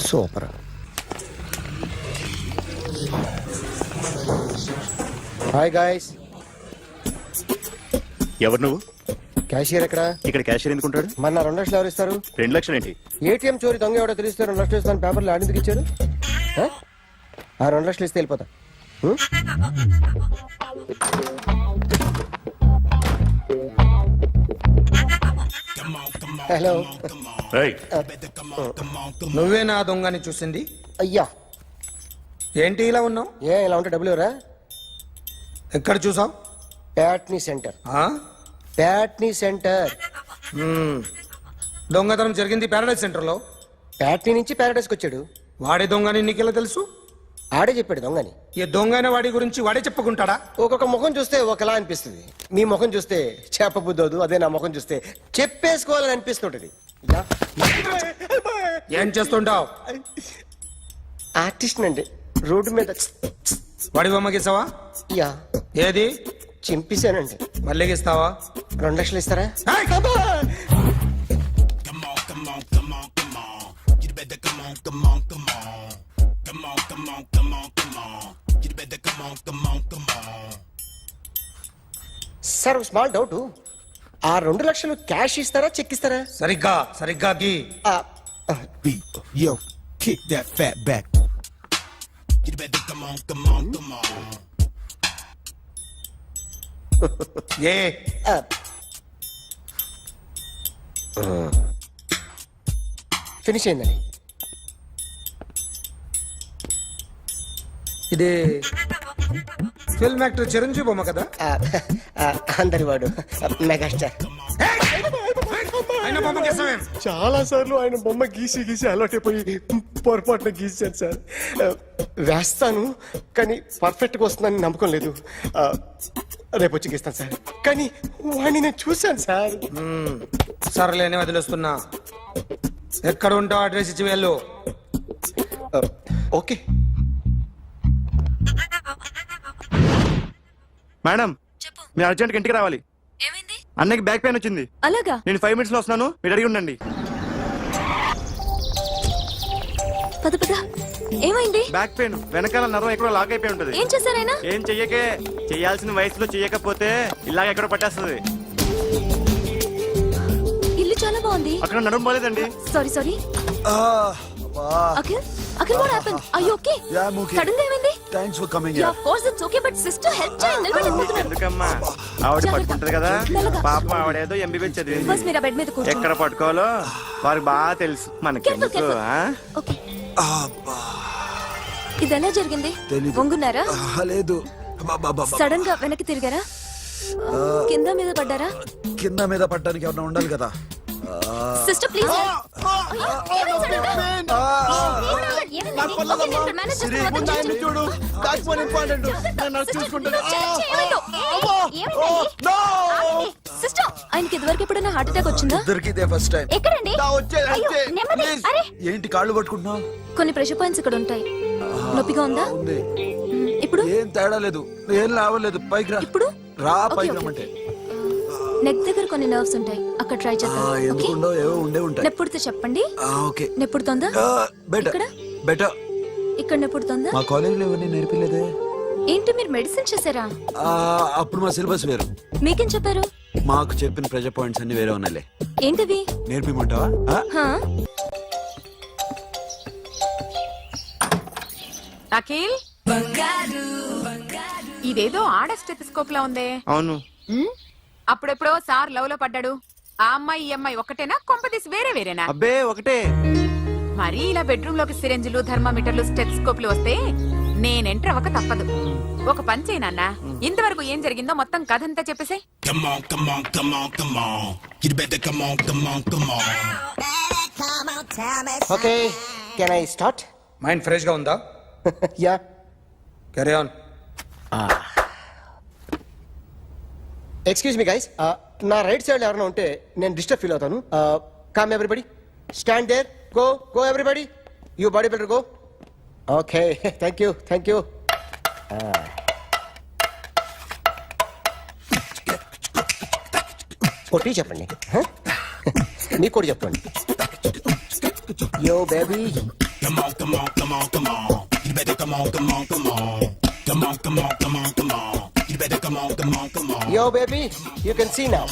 Super. Hi guys. ఎవరు నువ్వు? Cashier ఎక్కడ? ఇక్కడ క్యాషియర్ ఎందుకుంటాడు? మన 2 లక్షలు ఎవరు ఇస్తారు? 2 లక్షలు ఏంటి? ఏటీఎం చోరీ దొంగ ఎవడో తెలిస్తే 2 లక్షలు ఇస్తాను పేపర్లు ఆడిందుకు ఇచ్చారు. ఆ 2 లక్షలు ఇస్తే వెళ్ళిపోతా. హలో. నువ్వే నా దొంగని చూసింది? అయ్యా ఏంటి ఇలా ఉన్నావు? ఇలా ఉంటే డబ్బులు ఎవరా? ఎక్కడ చూసావు? ప్యాట్నీ సెంటర్. ప్యాట్నీ సెంటర్. దొంగతనం జరిగింది ప్యారడైజ్ సెంటర్ లో. ప్యాట్నీ నుంచి ప్యారడైస్కి వచ్చాడు. వాడే దొంగని నీకెలా తెలుసు? ఆడే చెప్పాడు దొంగని. ఈ దొంగైన వాడి గురించి వాడే చెప్పుకుంటాడా? ఒక్కొక్క ముఖం చూస్తే ఒకలా అనిపిస్తుంది. మీ ముఖం చూస్తే చెప్పబుద్దోదు, అదే నా ముఖం చూస్తే చెప్పేసుకోవాలని అనిపిస్తుంటది. ఏం చేస్తుంటావు? ఆర్టిస్ట్ అండి. రోడ్డు మీద వాడి బొమ్మ గీసావా? యా. ఏది? చింపేశానండి. మళ్ళీ గీస్తావా? 2 లక్షలు ఇస్తారా? సార్ స్మాల్ డౌట్, ఆ 2 లక్షలు క్యాష్ ఇస్తారా చెక్ ఇస్తారా? సరిగ్గా గీ. Yo, kick that fat back. You better come on. A finish అయిందని. ఇది ఫిల్మ్ యాక్టర్ చిరంజీవి బొమ్మ కదా? అందరి వాడు మెగాస్టార్. ఆయన బొమ్మ గీసావేం? చాలా సార్లు ఆయన బొమ్మ గీసి అలవాటైపోయి పొరపాటున గీసాను సార్. వేస్తాను కానీ పర్ఫెక్ట్గా వస్తుందని నమ్మకం లేదు. రేపు వచ్చి గీస్తాను సార్. కానీ వాడిని నేను చూశాను సార్. సర్లేని వదిలేస్తున్నా. ఎక్కడ ఉంటావు అడ్రస్ ఇచ్చి వెళ్ళు. ఓకే మేడం, మీరు అర్జెంట్గా ఇంటికి రావాలి. ఏమైంది? అన్నకి బ్యాక్ పెయిన్ వచ్చింది. అలాగా? నేను 5 minutes లో వస్తున్నాను, మీరు అడిగి ఉండండి. పద పద. ఏమైంది? బ్యాక్ పెయిన్, వెనకాల నరం ఎక్కడో లాక్ అయిపోయి ఉంటది. ఏం చేశారైనా? ఏం చెయ్యకే, చెయ్యాల్సిన వయసులో చెయ్యకపోతే ఇలాగ ఎక్కడో పట్టేస్తుంది. ఇల్లు చాలా బాగుంది. అక్కడ నడుము పోలేదండి. Sorry. Akhil what happened? Are you okay? Yeah, I'm okay. Sudden గా ఏమైంది? Thanks for coming Yeah, here. of course it's okay, but sister help చేయండి. నిలబడలేకపోతున్నాను. ఎందుకమ్మా, ఆవిడ పట్టుకుంటది కదా. మెల్లగా. పాపం ఆవిడేదో ఎంబీబీఎస్ చదివింది. ఫస్ట్ మీరు బెడ్ మీద కూర్చోండి. ఎక్కడ పట్టుకోవాలో వారికి బాగా తెలుసు. మనకెందుకు? Careful. Okay. ఇది ఎలా జరిగింది? తెలీదు. వంగున్నారా? లేదు, సడన్ గా వెనక్కి తిరిగారా? కింద మీద పడ్డారా? కింద మీద పడ్డానికి ఎవరైనా ఉండాలి కదా. Sister please. చూడు, that's one important. నేను చూసుకుంటాను. సిస్టర్, ఆయనకి ఇదివరకు ఎప్పుడైనా హార్ట్ అటాక్ వచ్చిందా? ఇద్దరికి ఇదే ఫస్ట్ టైం. ఎక్కడండి? ఏంటి కాళ్ళు పట్టుకుంటున్నావు? కొన్ని ప్రెషర్ పాయింట్స్ ఇక్కడ ఉంటాయి. నొప్పిగా ఉందా? ఉంది. ఇప్పుడు ఏం తేడా లేదు, ఏం లావలేదు. పైకి రా. ఇప్పుడు రా, Okay, పైకి okay. రమ్మంటే. నెక్ దగ్గర కొన్ని నర్వ్స్ ఉంటాయి, అక్కడ ట్రై చేద్దాం. ఎందుకుండో ఏవో ఉండే ఉంటాయి. నెప్పుడుతో చెప్పండి. ఓకే. నెప్పుడుతోందా? బెటర్ ఇక్కడ? బెటర్. ఇక్కడ నెప్పుడుతోందా? మా కాలేజీలో ఎవరిని నేర్పిలేదే. ఏంటి మీరు మెడిసిన్ చేశారా? అప్పుడు మా సిలబస్ వేరు. మీకేం చెప్పారు? మాకు చెప్పిన ప్రెజర్ పాయింట్స్ అన్ని వేరే ఉన్నాయిలే. ఏంటివి? నేర్పిమంటావా? హా? అఖిల్, ఇదేదో ఆడ స్టెథోస్కోప్ లా ఉందే. అవును. అప్పుడెప్పుడో సార్ లవ్ లో పడ్డాడు. ఆ అమ్మాయి ఈ అమ్మాయి ఒకటేనా, కొంపదీసి వేరేనా? అబ్బే ఒకటే. మరీ ఇలా బెడ్రూమ్ లోకి సిరెంజులు, థర్మామీటర్లు, స్టెథోస్కోప్లు వస్తే నేను ఎంటర్ అవ్వక తప్పదు. ఒక పని చేయి నాన్న, ఇంతవరకు ఏం జరిగిందో మొత్తం కథ అంతా చెప్పేసాయి. Okay, can I start? Mind fresh గా ఉందా? Yeah. Carry on. Excuse me guys, నా రైట్ సైడ్ ఎవరైనా ఉంటే నేను డిస్టర్బ్ ఫీల్ అవుతాను. Come everybody, stand there, go everybody, you body builder go. Okay, thank you. కొట్టి చెప్పండి, మీకు కూడా చెప్పండి. Yo baby, Come on, come on, come on, come on. You better come on, come on, come on. Come on, come on, come on, come on. You better come on, come on, come on. Yo baby, you can see now.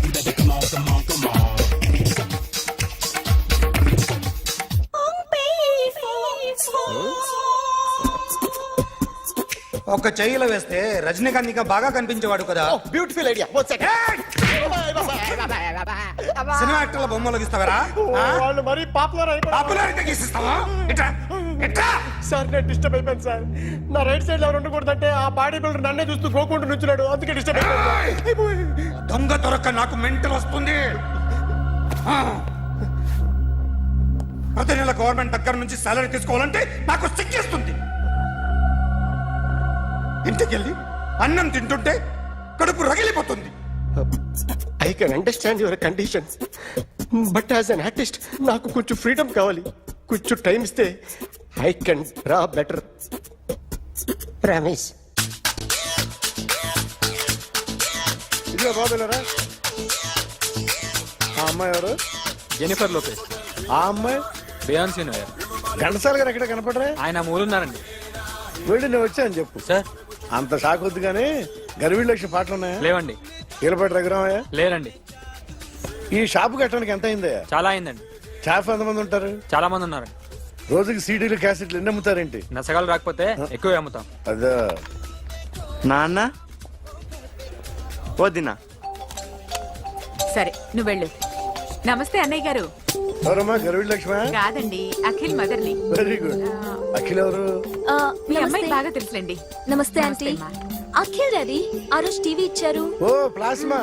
You better come on, come on, come on. ఒక చెయ్యిలో వేస్తే రజనీకాంత్ ఇంకా బాగా కనిపించేవాడు కదా. Oh, beautiful idea. One second. Cinema యాక్టర్ల బొమ్మలు గీస్తావరా? వాళ్ళు మరీ పాపులర్ అయిపోయారు. పాపులారిటీ గీసిస్తావా? ఇట్రా ఇట్రా. సార్ నేను డిస్టర్బ్ అయిపోయాను సార్. నా రైట్ సైడ్ ఎవరు ఉండకూడదంటే ఆ బాడీ బిల్డర్ నన్నే చూస్తూ గోకుంటూ నుంచున్నాడు, అందుకే డిస్టర్బ్ అయిపోయాను. దొంగ దొరక్క నాకు మెంటల్ వస్తుంది. ఆ. ప్రతి నెల గవర్నమెంట్ దగ్గర నుంచి సాలరీ తీసుకోవాలంటే నాకు సిగ్గేస్తుంది. ఇంటికెళ్ళి అన్నం తింటుంటే కడుపు రగిలిపోతుంది. I can understand your conditions, but as an artist నాకు కొంచెం ఫ్రీడమ్ కావాలి. కొంచెం టైం ఇస్తే I can draw better. Ramesh ఇదిగో బాబులరా, ఆ అమ్మాయి ఎవరు? Jennifer Lopez. ఆ అమ్మాయి బియాన్సీ నోయర్. ఘంటసాల గారు ఎక్కడ కనపడరా? ఆయన మూలున్నారండి. వెళ్ళి నేను వచ్చాను చెప్పు. సార్ అంత షాక్ వద్దు కానీ గర్వీళ్ళ లక్ష పాటలు ఉన్నాయా? లేవండి. ఈలపాటి రఘురామయ్య లేరండి. ఈ షాపు కట్టడానికి ఎంత అయిందయ్యా? చాలా అయిందండి. షాప్ ఎంతమంది ఉంటారు? చాలా మంది ఉన్నారండి. రోజుకి సీడీలు క్యాసెట్లు ఎన్ని అమ్ముతారేంటి? నసగాలు రాకపోతే ఎక్కువ అమ్ముతాం. అదా నాన్న వదినా. సరే నువ్వు వెళ్ళు. నమస్తే అన్నయ్య గారు. ఎవరమ్మా? గర్వీళ్ళ లక్ష్మ? కాదండి, అఖిల్ మదర్ని. Very good. అఖిల్ ఎవరు? మీ నమస్తే. అమ్మాయి బాగా తెలుసులేండి. నమస్తే ఆంటీ. అమ్మా. అఖిల్ డాడీ ఆ రోజు టీవీ ఇచ్చారు. ఓ ప్లాస్మా.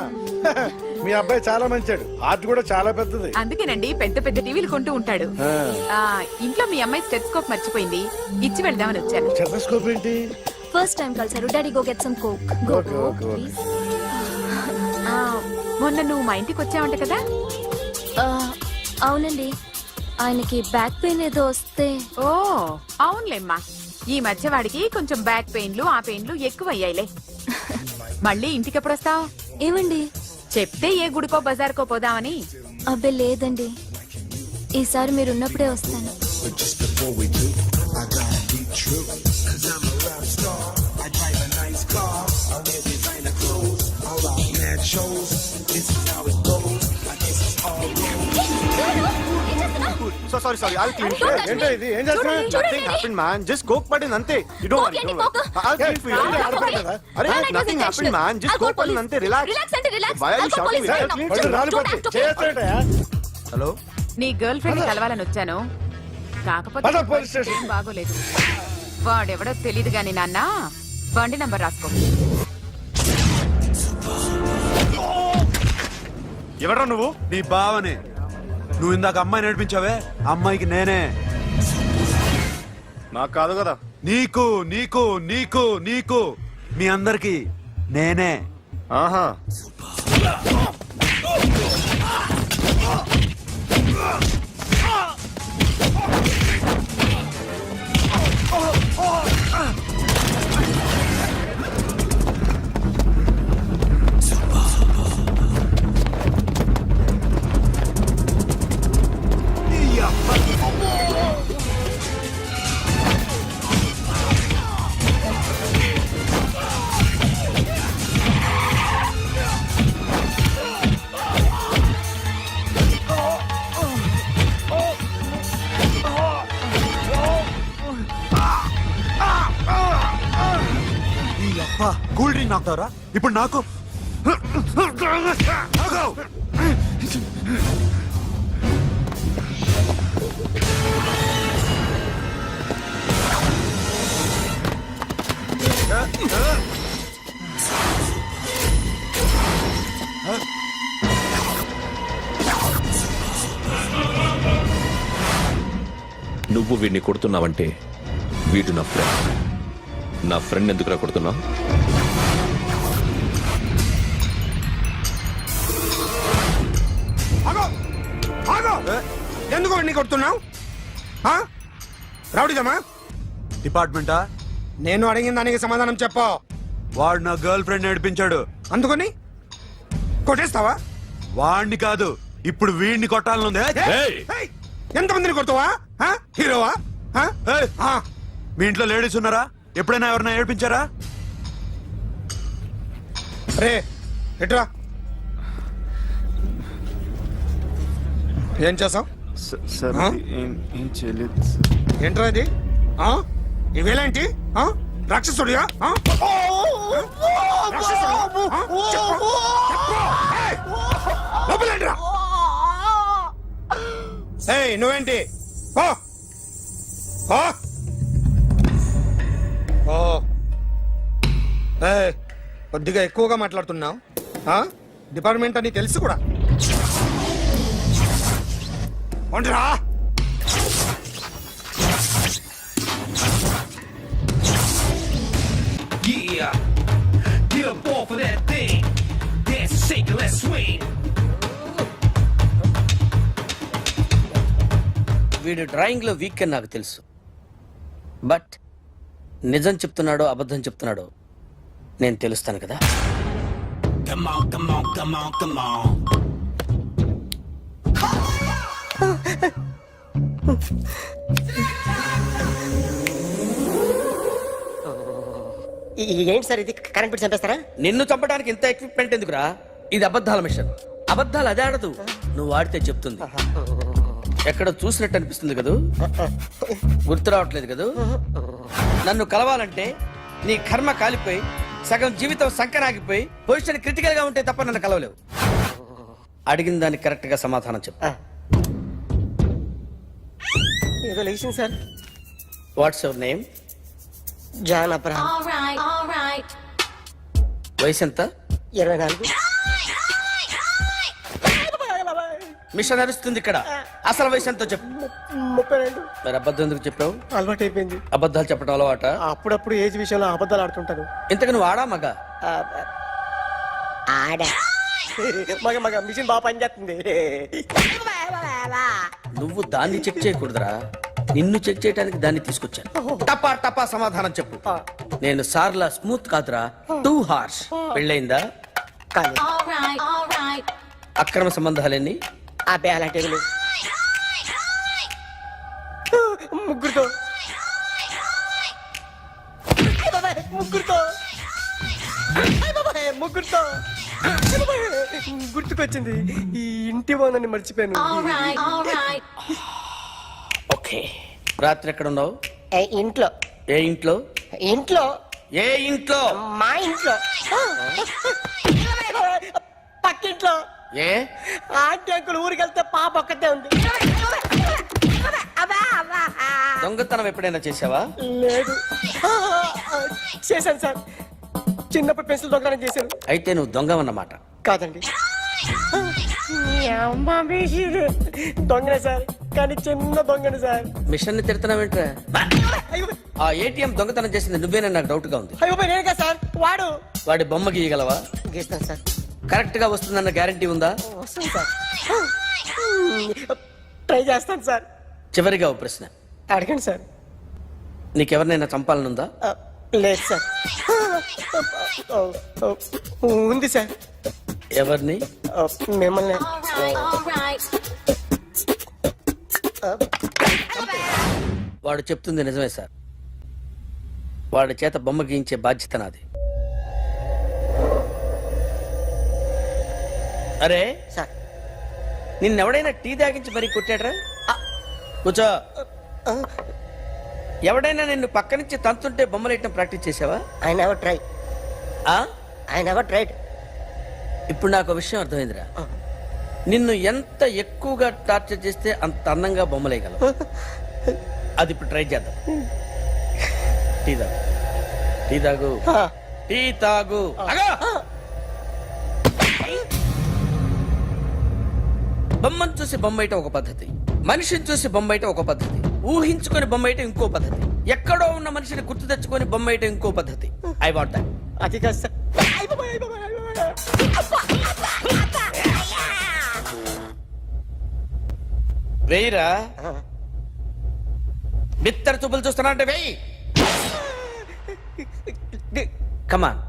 మీ అబ్బాయి చాలా మంచాడు, హార్ట్ కూడా చాలా పెద్దది. అందుకేనండి పెద్ద పెద్ద టీవీలు కొంటూ ఉంటాడు. ఆ. ఆ, ఇంట్లో మీ అమ్మాయి స్టెత్స్కోప్ మర్చిపోయింది, ఇచ్చి వెళ్దామని వచ్చాను. స్టెథోస్కోప్ ఏంటి? ఫస్ట్ టైం కలిసారు. Daddy go get some coke. Go Okay, go okay, okay. Please. ఆ, మొన్న నువ్వు మా ఇంటికి వచ్చావంట కదా. అవునండి, ఆయనకి బ్యాక్ పెయిన్ ఏదో వస్తే. ఓ అవునులేమ్మా, ఈ మధ్య వాడికి కొంచెం బ్యాక్ పెయిన్లు ఆ పెయిన్లు ఎక్కువ అయ్యాయిలే. మళ్ళీ ఇంటికి ఎప్పుడు వస్తావు? ఏమండి? చెప్తే ఏ గుడికో బజార్కో పోదామని. అబ్బే లేదండి, ఈసారి మీరు ఉన్నప్పుడే వస్తాను. So sorry sorry, I'll clean it. ఏంటో ఇది? ఏం చేస్తున్నా? Nothing happened, man. Just coke పడింది అంతే. You don't worry, don't worry. I'll clean for you. అరే nothing happened, man. Just coke పడింది అంతే. Relax. Why are you shouting me? I'll clean for పళ్ళు you. రాలిపోతాయి. చేస్తాడయా? హలో. నీ గర్ల్ ఫ్రెండ్ కలవాలని వచ్చాను, కాకపోతే పద, పోలీస్ స్టేషన్. ఏం బాగోలేదు. వాడెవడో తెలీదు గాని నాన్న, బండి నంబర్ రాసుకో. ఎవడ్రా నువ్వు? నీ బావనే. నువ్వు ఇందాక అమ్మాయి నడిపించావే, అమ్మాయికి నేనే. నాకు కాదు కదా. నీకు నీకు నీకు నీకు మీ అందరికి నేనే. ఆహా. కూల్ డ్రింక్ నాకుతారా ఇప్పుడు? నాకు నువ్వు వీడిని కొడుతున్నావంటే వీడు నా ఫ్రెండ్. నా ఫ్రెండ్ ఎందుకురా కొడుతున్నావు? ఎందుకు వాడిని కొడుతున్నావు? రౌడీదమ్మా? డిపార్ట్మెంటా? నేను అడిగిన దానికి సమాధానం చెప్పు. వాడు నా గర్ల్ ఫ్రెండ్ నడిపించాడు. అందుకని కొట్టేస్తావా? వాడిని కాదు, ఇప్పుడు వీడిని కొట్టాలనుంది. ఏయ్! ఎంతమందిని కొడతావా ఆ? హీరోవా ఆ? ఏయ్, ఆ. మీ ఇంట్లో లేడీస్ ఉన్నారా? ఎప్పుడైనా ఎవరైనా ఏడిపించారా? రే ఎట్రా ఏం చేసావు సార్ ఆ? ఏం చేయలేదు ఏంట్రా ఇది ఆ? ఇవేలాంటి ఆ? రాక్షసుడియా ఆ? రాక్షసుడియా? ఆ? చెప్పు. చెప్పు. ఏయ్! లోపలేంట్రా? ఏయ్ నువ్వేంటి ఓ ఓ ఓ ఏయ్, కొద్దిగా ఎక్కువగా మాట్లాడుతున్నావు ఆ? డిపార్ట్మెంట్ అని తెలుసు కూడా ఉండరా Yeah, get up off of that thing. Dance and shake and let's swing. వీడు డ్రాయింగ్లో వీక్ అని నాకు తెలుసు బట్ నిజం చెప్తున్నాడో అబద్ధం చెప్తున్నాడో నేను తెలుస్తాను కదా. Come on, come on, come on, come on. ఏంటి సార్ ఇది కరెంట్ బిల్ చంపేస్తారా? నిన్ను చంపడానికి ఇంత ఎక్విప్మెంట్ ఎందుకురా? ఇది అబద్ధాల మిషన్. అబద్ధాలు అదే ఆడదు, నువ్వు ఆడితే చెప్తుంది. ఎక్కడ చూసినట్టు అనిపిస్తుంది కదూ, గుర్తు రావట్లేదు కదూ. నన్ను కలవాలంటే నీ కర్మ కాలిపోయి సగం జీవితం సంకరాగిపోయి పొజిషన్ క్రిటికల్ గా ఉంటే తప్ప నన్ను కలవలేవు. అడిగిన దానికి కరెక్ట్ గా సమాధానం చెప్పు. ఏదో లేచింది sir. What's your name? John Abraham. వయసు ఎంత? 24. మిషన్ నడుస్తుంది ఇక్కడ. అసలు వయసు ఎంతో చెప్పు. 32. మరి అబద్ధం ఎందుకు చెప్పావు? అలవాటు అయిపోయింది. అబద్ధాలు చెప్పడం అలవాట? అప్పుడప్పుడు ఏజ్ విషయంలో అబద్ధాలు ఆడుతుంటాను. ఇంతకు నువ్వు ఆడా మగ? ఆడా మగ మగ మిషన్ బాగా పనిచేస్తుంది. నువ్వు దాన్ని చెక్ చేయకూడదురా, నిన్ను చెక్ చేయడానికి దాన్ని తీసుకొచ్చాను. టపా టపా సమాధానం చెప్పు. నేను సార్లా స్మూత్ కాదురా, టూ హార్ష్. పెళ్ళయిందా? కానీ అక్రమ సంబంధాలన్నీ? అబ్బే అలాంటి ఏమీ లేవు. ముగ్గురుతో ముగ్గురుతో ముగ్గురుతో గుర్తుకొచ్చింది. ఈ ఇంటి బాగుందని మర్చిపోయాను. ఓకే. రాత్రి ఎక్కడ ఉన్నావు? ఇంట్లో. ఏ ఇంట్లో? ఇంట్లో. ఏ ఇంట్లో? మా ఇంట్లో. పక్కింట్లో. ఏ ఆంటీ అంకుల్ ఊరికి వెళ్తే పాప ఒక్కతే ఉంది. దొంగతనం ఎప్పుడైనా చేసావా? లేదు. చేశాను సార్, చిన్నప్పుడు పెన్సిల్ దొంగతనం చేశాను. అయితే నువ్వు దొంగవన్నమాట. కాదండి, దొంగనే సార్, కానీ చిన్న దొంగని సార్. మిషన్ ని తిడుతున్నావేంట్రా? అయ్యో ఆ ఏటీఎం దొంగతనం చేసింది నువ్వేనా? నాకు డౌట్ గా ఉంది. అయ్యో నేను కదా సార్, వాడు. వాడి బొమ్మ గీయగలవా? గీస్తాను సార్. కరెక్ట్ గా వస్తుందన్న గ్యారంటీ ఉందా? వస్తాను సార్, ట్రై చేస్తాను సార్. చివరిగా ఓ ప్రశ్న అడగండి సార్. నీకెవరినైనా చంపాలనుందా? లేదు సార్. ఉంది సార్. ఎవరిని? మిమ్మల్ని. వాడు చెప్తుంది నిజమే సార్. వాడి చేత బొమ్మ గీయించే బాధ్యత నాది. అరే సార్, నిన్నెవడైనా టీ తాగించి మరీ కొట్టాడ్రా? కూర్చో. ఎవడైనా నిన్ను పక్క నుంచి తంతుంటే బొమ్మలేయటం ప్రాక్టీస్ చేసావా? I never try. ఆ? I never tried. ఇప్పుడు నాకు ఒక విషయం అర్థమైందిరా. నిన్ను ఎంత ఎక్కువగా టార్చర్ చేస్తే అంత అందంగా బొమ్మలేయగలవు. అది ఇప్పుడు ట్రై చేద్దాం. టీ తాగు, టీ తాగు, టీ తాగు. అగా! బొమ్మను చూసి బొమ్మయటం ఒక పద్ధతి, మనిషిని చూసి బొమ్మయటం ఒక పద్ధతి, ఊహించుకొని బొమ్మయటం ఇంకో పద్ధతి, ఎక్కడో ఉన్న మనిషిని గుర్తు తెచ్చుకొని బొమ్మయటం ఇంకో పద్ధతి. I want that. అది కాదు సార్. వెయ్యిరా. బిత్తర చూపులు చూస్తున్నా అంటే వెయ్యి. కమాన్,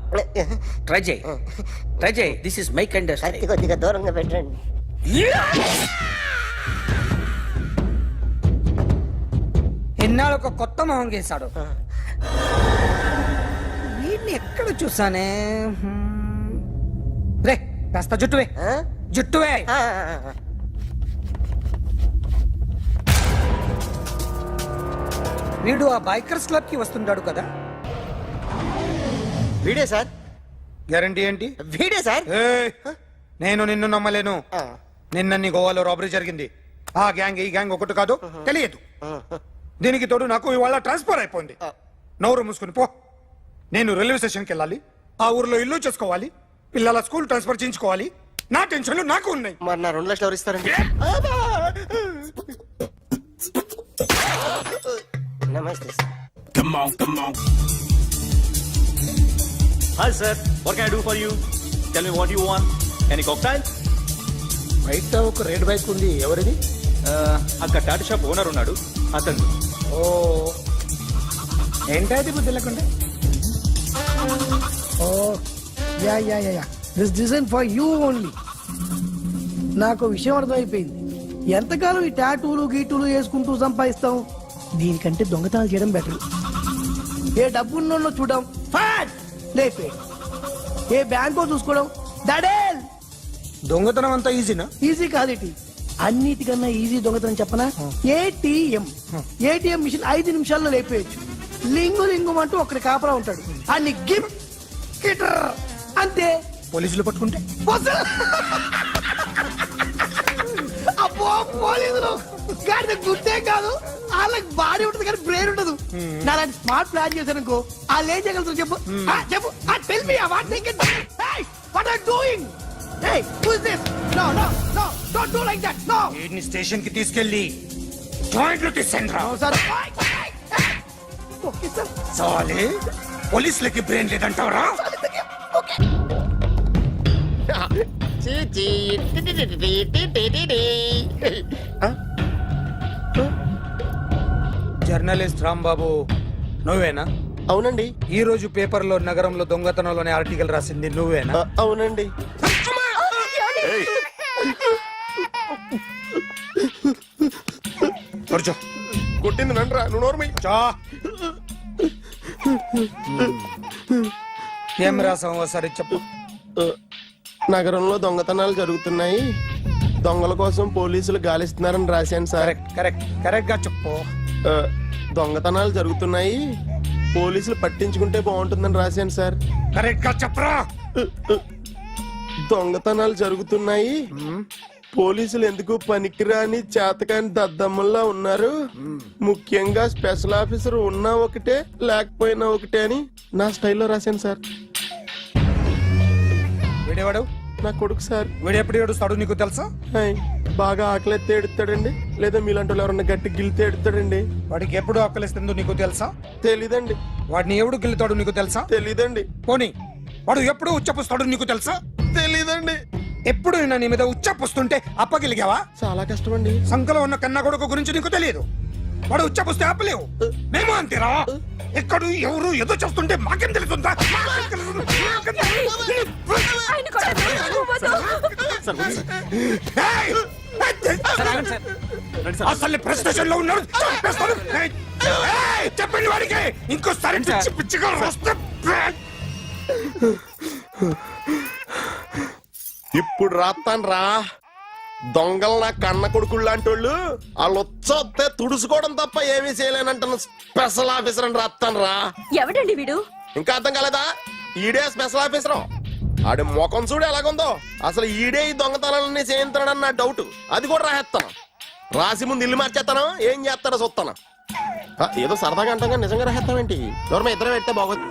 ట్రై చేయి, ట్రై చేయి. This is my kind of కొద్దిగా దూరంగా పెట్టండి. ఎన్నాళ్ళు ఒక కొత్త మొహం గీశాడు. వీడిని ఎక్కడ చూసానే? రే కాస్త జుట్టువే, జుట్టువే. వీడు ఆ బైకర్స్ క్లబ్ కి వస్తుంటాడు కదా? వీడే సార్. గ్యారంటీ ఏంటి? వీడే సార్. ఏయ్, నేను నిన్ను నమ్మలేను. నిన్న గోవాలో రాబరీ జరిగింది. ఆ గ్యాంగ్ ఈ గ్యాంగ్ ఒకటి కాదు, తెలియదు. దీనికి తోడు నాకు ఇవాళ ట్రాన్స్ఫర్ అయిపోయింది. నోరు మూసుకుని పో. నేను రైల్వే స్టేషన్కి వెళ్ళాలి, ఆ ఊర్లో ఇల్లు చేసుకోవాలి, పిల్లల స్కూల్ ట్రాన్స్ఫర్ చేయించుకోవాలి. నా టెన్షన్లు నాకు ఉన్నాయి. మరి నా 2 లక్షలు ఎవరు ఇస్తారండి? నమస్తే sir. Come on, come on. Hi sir, what can I do for you? Tell me what you want. Any cocktail? బయట ఒక రెడ్ బైక్ ఉంది, ఎవరిది? అక్కడ టాటా షాప్ ఓనర్ ఉన్నాడు, అతను. ఓ ఏంటది బుద్ధి లేకుండా? Oh yeah yeah yeah this design for you only. నాకు విషయం అర్థమైపోయింది. ఎంతకాలం ఈ టాటూలు గీటూలు వేసుకుంటూ సంపాదిస్తాం? దీనికంటే దొంగతనాలు చేయడం బెటర్. ఏ డబ్బున్నోళ్ళో చూడడం ఫాట్ లేపే, ఏ బ్యాంకో చూసుకోవడం దడేల్. దొంగతనం అంతా ఈజీనా? ఈజీ కాదేటి, అన్నిటికన్నా ఈజీ దొంగతనం చెప్పనా? ఏటీఎం మిషన్ 5 నిమిషాల్లో లేపేయచ్చు. లింగు లింగు అంటూ ఒకటి కాపలా ఉంటాడు, అన్ని గిమ్ గిటర్ అంతే. పోలీసులు పట్టుకుంటే? అబ్బో పోలీసులు గాడి గుర్తే కాదు, వాళ్ళకి బాడీ ఉంటుంది కానీ బ్రెయిన్ ఉండదు. నాలాంటి స్మార్ట్ ప్లాన్ చేశాను అనుకో, వాళ్ళు ఏం చేయగలుగుతారు చెప్పు? చెప్పు, tell me what they can. Hey what are doing? Hey who is this? No no no don't do like that. No. వీడిని స్టేషన్ కి తీసుకెళ్ళి జాయింట్లు తీసేంద్రా. Sir okay sir. సాలే పోలీసులకి బ్రెయిన్ లేదంటావరా? జర్నలిస్ట్ రాంబాబు నువ్వేనా? అవునండి. ఈ రోజు పేపర్లో నగరంలో దొంగతనంలోనే ఆర్టికల్ రాసింది నువ్వేనా? అవునండి. కూర్చో. కొట్టింది నండ్రా, నువ్వు నోర్మై. చా. ఏం రాసావు ఒకసారి చెప్పు. నగరంలో దొంగతనాలు జరుగుతున్నాయి, దొంగల కోసం పోలీసులు గాలిస్తున్నారని రాశాను సార్. కరెక్ట్ కరెక్ట్ కరెక్ట్ గా చెప్పు. దొంగతనాలు జరుగుతున్నాయి, పోలీసులు పట్టించుకుంటే బాగుంటుందని రాశాను సార్. కరెక్ట్ గా చెప్పరా. దొంగతనాలు జరుగుతున్నాయి, పోలీసులు ఎందుకు పనికిరాని చేతకాని దద్దమ్మల్లా ఉన్నారు, ముఖ్యంగా స్పెషల్ ఆఫీసర్ ఉన్నా ఒకటే లేకపోయినా ఒకటే అని నా స్టైల్లో రాశాను సార్. వీడేవాడు? నా కొడుకు సార్. వీడు ఎప్పుడు ఏడుస్తాడు నీకు తెలుసా? హాయ్, బాగా ఆకలిస్తే ఎడుతాడండి, లేదా మీలాంటి వాళ్ళు ఎవరన్నా గట్టి గిల్లితే ఎడుతాడండి. వాడికి ఎప్పుడు ఆకలిస్తుందో నీకు తెలుసా? తెలీదండి. వాడిని ఎవడు గిల్లుతాడు నీకు తెలుసా? తెలీదండి. పోనీ వాడు ఎప్పుడు ఉచ్చపుస్తాడు నీకు తెలుసా? తెలీదండి. ఎప్పుడు నీ మీద ఉచ్చపుస్తుంటే అప్పగిలిగావా? చాలా కష్టం అండి. సంకలో ఉన్న కన్న కొడుకు గురించి నీకు తెలియదు. వాడు ఉచ్చపుస్తే ఆపలేవు. మేము అంతేరా. ఎక్కడ ఎవరు ఏదో చేస్తుంటే మాకేం తెలుస్తుందా? అసలు ప్రెస్ స్టేషన్ లో ఉన్నాడు, చెప్పండి వాడికి. ఇంకోసారి పిచ్చి పిచ్చిగా వస్తే ఇప్పుడు రాస్తాను రా. దొంగలు నా కన్న కొడుకులు లాంటి వాళ్ళు, వాళ్ళు వచ్చొస్తే తుడుచుకోవడం తప్ప ఏమీ చేయలేనంటున్న స్పెషల్ ఆఫీసర్ అని రాస్తాను రా. ఎవడండి వీడు? ఇంకా అర్థం కాలేదా? ఈడే స్పెషల్ ఆఫీసర్. ఆడి ముఖం చూడు ఎలాగుందో. అసలు ఈడే ఈ దొంగతనాలన్నీ చేయించాడని నా డౌట్. అది కూడా రాసేస్తాను. రాసి ముందు ఇల్లు మార్చేస్తాను, ఏం చేస్తాడో చూస్తాను. ఏదో సరదాగా అంటాం, నిజంగా రాసేస్తామేంటి? ఎవరు ఇద్దరం పెడితే బాగోదు.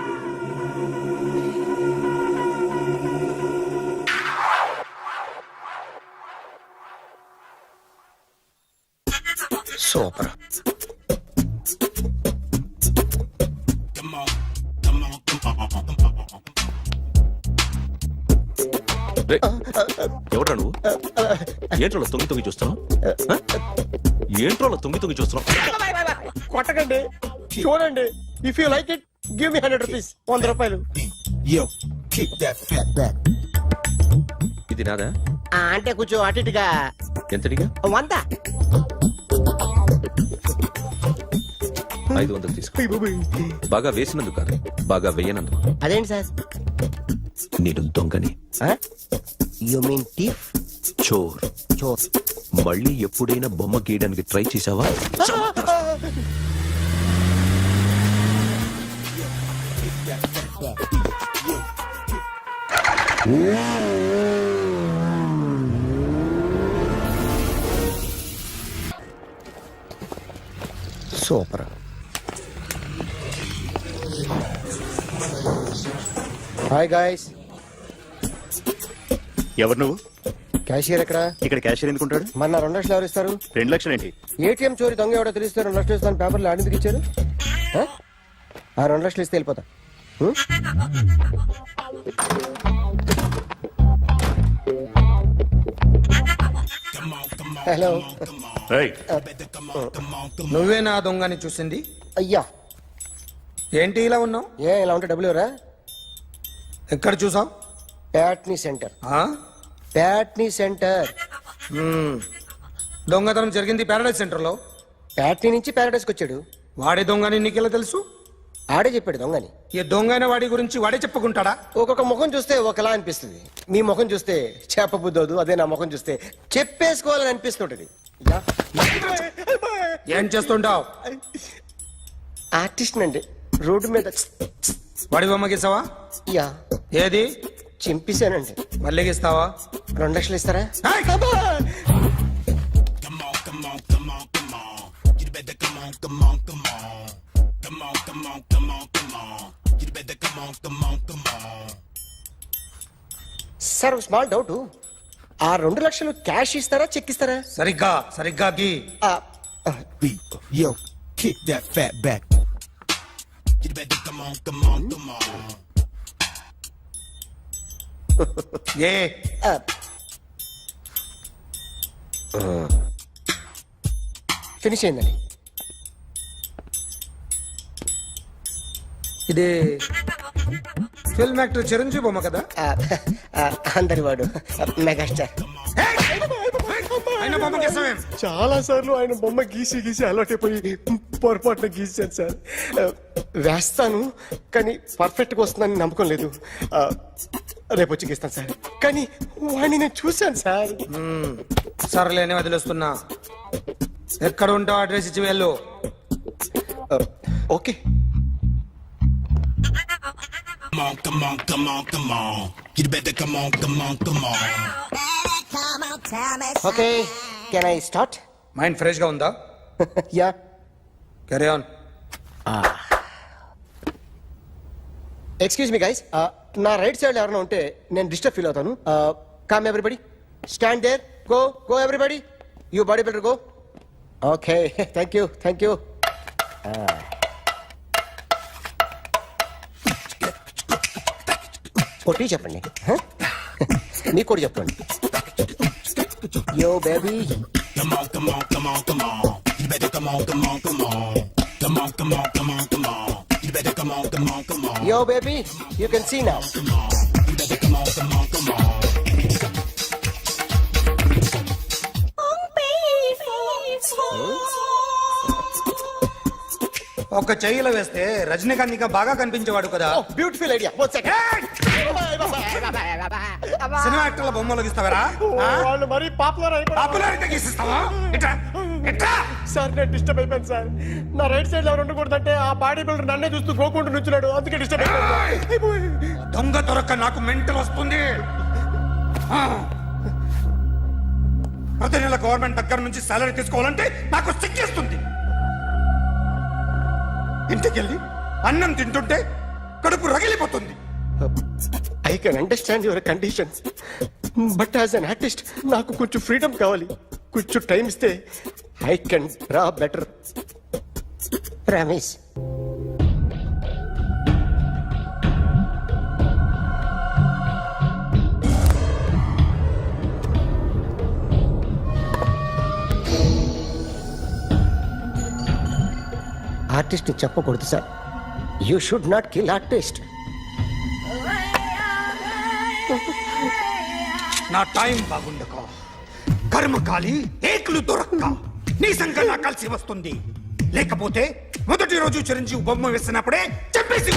సూపర్. ఎవడ్రా నువ్వు? ఏంట్రోలో తొంగి తొంగి చూస్తున్నావు? ఏంట్రోలో తొంగి తొంగి చూస్తున్నావు? కొట్టకండి, చూడండి. If you like it give me 100 rupees. 100 రూపాయలు. Yo, kick that fat back. ఇది నాదా? అంటే కొంచెం అటు ఇటుగా. ఎంతడిగా? 100. 500 తీసుకో. బాగా వేసినందుకు కాదు, బాగా వేయనందుకు. అదేంటి సార్? నేను దొంగని, యు మీన్ థీఫ్? చోర్. చోర్. మళ్ళీ ఎప్పుడైనా బొమ్మ గీయడానికి ట్రై చేసావా? సూపర్. Hi guys. ఎవరు నువ్వు? క్యాషియర్ ఎక్కడ? ఇక్కడ క్యాషియర్ ఎందుకుంటాడు? మన 2 లక్షలు ఎవరు ఇస్తారు? 2 లక్షలు ఏంటి? ఏటీఎం చోరీ దొంగ ఎవడో తెలిస్తే 2 లక్షలు ఇస్తాను పేపర్లు ఆడిందుకు ఇచ్చారు. ఆ 2 లక్షలు ఇస్తే వెళ్ళిపోతా. హలో. నువ్వే నా దొంగని చూసింది? అయ్యా, ఏంటి ఇలా ఉన్నావు? ఇలా ఉంటే డబ్బులు ఎవరా? ఎక్కడ చూసావు? ప్యాట్నీ సెంటర్. ప్యాట్నీ సెంటర్. దొంగతనం జరిగింది ప్యారడైజ్ సెంటర్ లో. ప్యాట్నీ నుంచి ప్యారడైస్కి వచ్చాడు. వాడే దొంగని నీకెలా తెలుసు? ఆడే చెప్పాడు దొంగని. ఈ దొంగైన వాడి గురించి వాడే చెప్పుకుంటాడా? ఒక్కొక్క ముఖం చూస్తే ఒకలా అనిపిస్తుంది. మీ ముఖం చూస్తే చేపబుద్దోదు, అదే నా ముఖం చూస్తే చెప్పేసుకోవాలని అనిపిస్తుంటది. ఏం చేస్తుంటావు? ఆర్టిస్ట్ అండి. రోడ్డు మీద వాడి బొమ్మ గీసావా? యా. ఏది? చింపేశానండి. మళ్ళీ గీస్తావా? 2 లక్షలు ఇస్తారా? Sir, small doubt. ఆ 2 లక్షలు క్యాష్ ఇస్తారా, చెక్ ఇస్తారా? సరిగ్గా సరిగ్గా గీ. Yo, kick that fat back. You better come on, come on, come on. A finish అయిందండి. ఇది ఫిల్మ్ యాక్టర్ చిరంజీవి బొమ్మ కదా? అందరి వాడు మెగాస్టార్. ఆయన బొమ్మ గీసావేం? చాలా సార్లు ఆయన బొమ్మ గీసి గీసి అలవాటైపోయి పొరపాటున గీసాను సార్. వేస్తాను కానీ పర్ఫెక్ట్గా వస్తుందని నమ్మకం లేదు. రేపు వచ్చి గీస్తాను సార్. కానీ వాడిని నేను చూశాను సార్. సర్లేని వదిలేస్తున్నా. ఎక్కడ ఉంటావు అడ్రస్ ఇచ్చి వెళ్ళు. Okay. Come on, come on, come on, come on. You better come on, come on, come on. Okay, can I start? Mind fresh గా ఉందా? Yeah. Carry on. Excuse me guys, నా right side ఎవరైనా ఉంటే నేను disturb feel అవుతాను. Come everybody, stand there, go go everybody, you body builder go. Okay, thank you, thank you. కొట్టి చెప్పండి, మీకు కూడా చెప్పండి. Yo baby. Come on, come on, come on, come on. You better come on, come on, come on. Come on, come on, come on, come on. You better come on, come on, come on. Yo, baby, you can see now. Come on. You better come on, come on, come on. ఒక చెయ్యిలో వేస్తే రజనీకాంత్ ఇంకా బాగా కనిపించేవాడు కదా. Beautiful idea. Cinema యాక్టర్ల బొమ్మలు గీస్తావరా? వాళ్ళు మరీ పాపులారిటీ గీసిస్తావా? సార్, నేను డిస్టర్బ్ అయిపోయాను సార్. నా రైట్ సైడ్ ఎవరు ఉండకూడదంటే ఆ బాడీ బిల్డర్ నన్నే చూస్తూ గోకుంటూ నుంచున్నాడు, అందుకే డిస్టర్బ్ అయిపోయాను. దొంగ దొరక్క నాకు మెంటల్ వస్తుంది. ప్రతి నెల గవర్నమెంట్ దగ్గర నుంచి సాలరీ తీసుకోవాలంటే నాకు సిగ్గేస్తుంది. ఇంటికెళ్ళి అన్నం తింటుంటే కడుపు రగిలిపోతుంది. I can understand your conditions, but as an artist నాకు కొంచెం ఫ్రీడమ్ కావాలి. కొంచెం టైం ఇస్తే I can draw better. Promise. Artist చెప్పకూడదు sir. You should not kill artist. నా టైం బాగుండక కర్మకాలి ఏకులు దొరక్క నీ సంఘ నా కలిసి వస్తుంది. లేకపోతే మొదటి రోజు చిరంజీవి బొమ్మ వేసినప్పుడే చెప్పేసి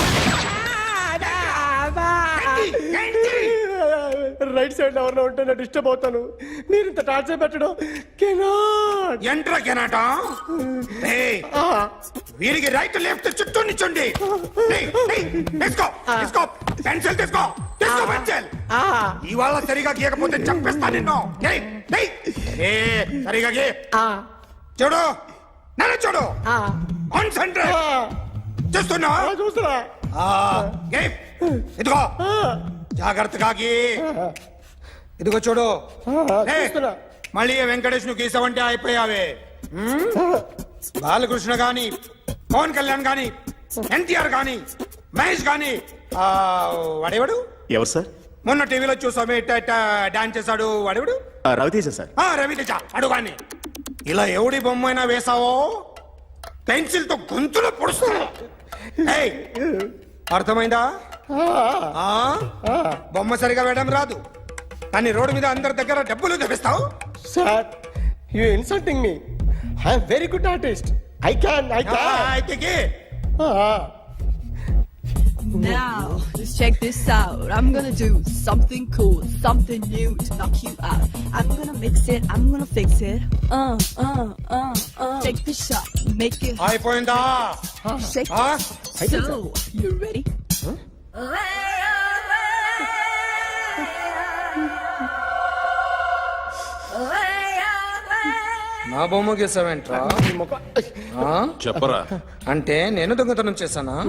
రైట్ సైడ్ ఎవరిలో ఉంటే నేను డిస్టర్బ్ అవుతాను. మీరు ఇంత టార్చర్ పెట్టడం కెనాట్. ఎంట్రా కెనాట వీరికి రైట్ లెఫ్ట్ చుట్టూ నిచ్చండి. తీసుకో పెన్సిల్ తీసుకో పెన్సిల్. ఇవాళ సరిగా గీయకపోతే చంపేస్తా నిన్ను. సరిగా గీ. చూడు నన్ను చూడు. కాన్సంట్రేట్ చూస్తున్నా. చూస్తున్నా. ఇదిగో జాగ్రత్తగా గీ. ఇదిగో చూడు. చూస్తున్నా. మళ్ళీ వెంకటేష్ ను గీసావంటే అయిపోయావే. బాలకృష్ణ గాని, పవన్ కళ్యాణ్ గాని, ఎన్టీఆర్ గాని, మహేష్ గాని, వాడేవాడు ఎవరు సార్? మొన్న టీవీలో చూసామే డాన్స్ చేశాడు వాడేవాడు? రవితేజ సార్. రవితేజ అడుగాని. ఇలా ఎవడి బొమ్మైనా వేసావో పెన్సిల్ తో గొంతులో పొడుస్తావు. అర్థమైందా? బొమ్మ సరిగా వేయడం రాదు కానీ రోడ్డు మీద అందరి దగ్గర డబ్బులు తెప్పిస్తావు. Sir you insulting me. I'm very good artist. I can. అయితే Now, let's check this out. I'm gonna do something cool, something new to knock you out. I'm gonna mix it, I'm gonna fix it. Take the shot, make it అయిపోయిందా? shake. So, you ready? నా బొమ్మ గీసావేంట్రా? చెప్పరా అంటే నేను దొంగతనం చేశానా?